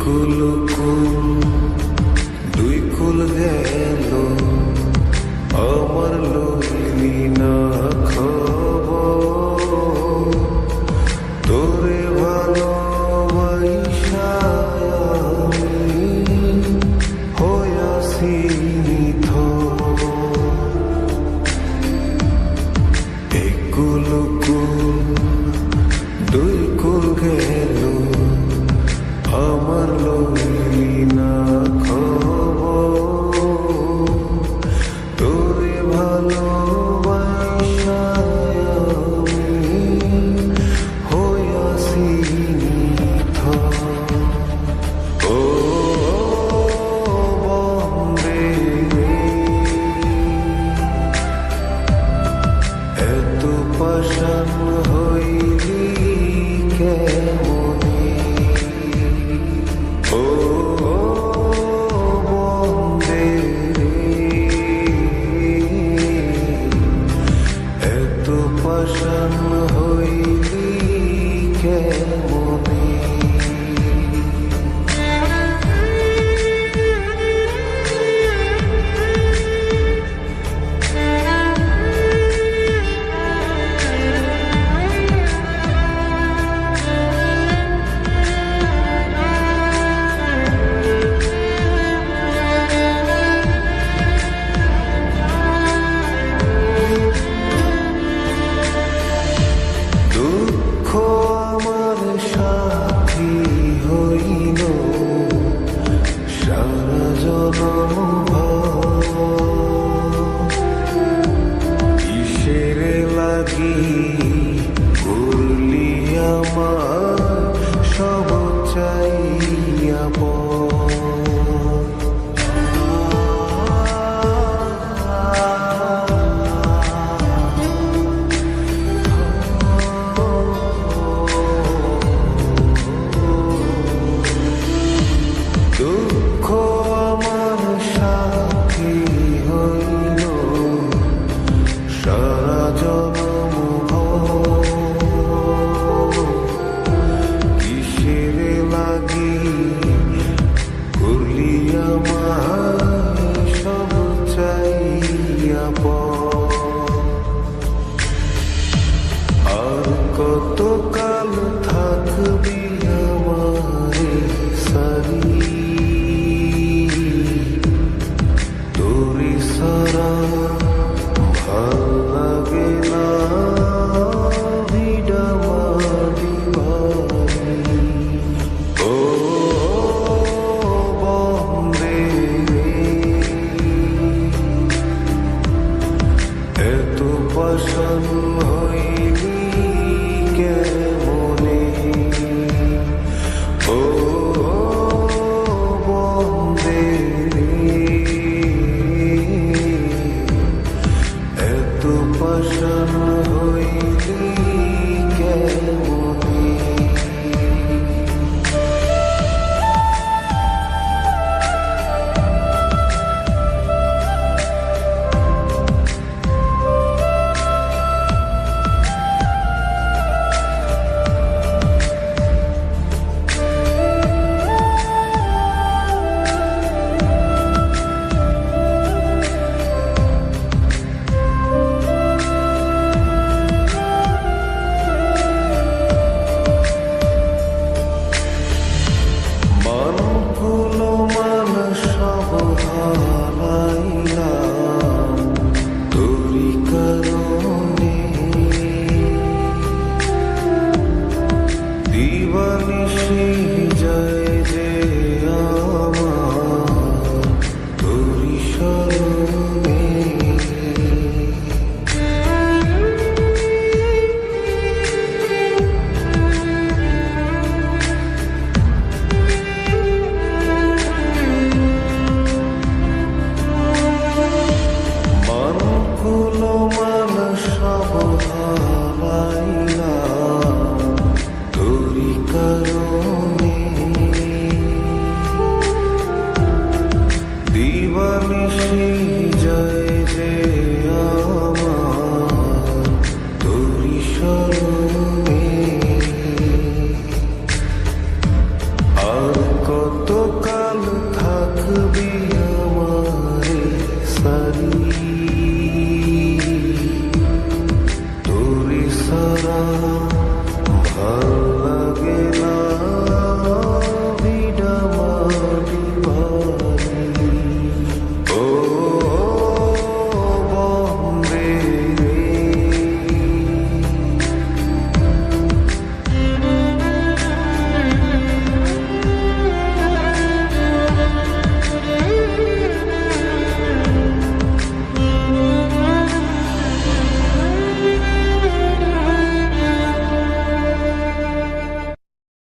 কুল দুই কুল গেল আমার লইলি না খবর তোরে ভালোবাসা হইয়াছি নিথর এই কুল দুই কুল গেল আমার লইলি না খবর তোরে ভালোবাসা হইয়াছি নিথর ও বন্দে এত পাষাণ হইলি কেমনে ও বন্দে এত পাষাণ হইলি কেমনে দুঃখ আমার সাথী হইল সারা জনম কিসের লাগি করলি আমার সব চাইয়া দুঃখ আমার সাথী হইল সারা জনম কিসের লাগি করলি আমার সব চাইয়া আর কত কাল থাকবি আমারে সারি তোরে সারা ভাল লাগে না ভিডা মাটি বাড়ি ও বন্দে কত